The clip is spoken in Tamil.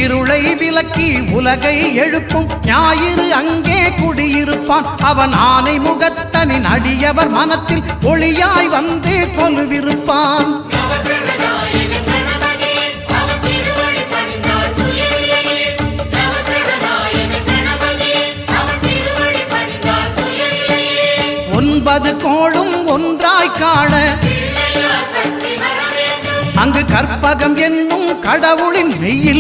இருளை விலக்கி உலகை எழுப்பும் ஞாயிறு அங்கே குடியிருப்பான். அவன் ஆனை முகத்தனின் அடியவர் மனத்தில் ஒளியாய் வந்து கொலுவிருப்பான். ஒன்பது கோளும் ஒன்றாய் காண அங்கு கற்பகம் என்னும் கடவுளின் மெய்யில்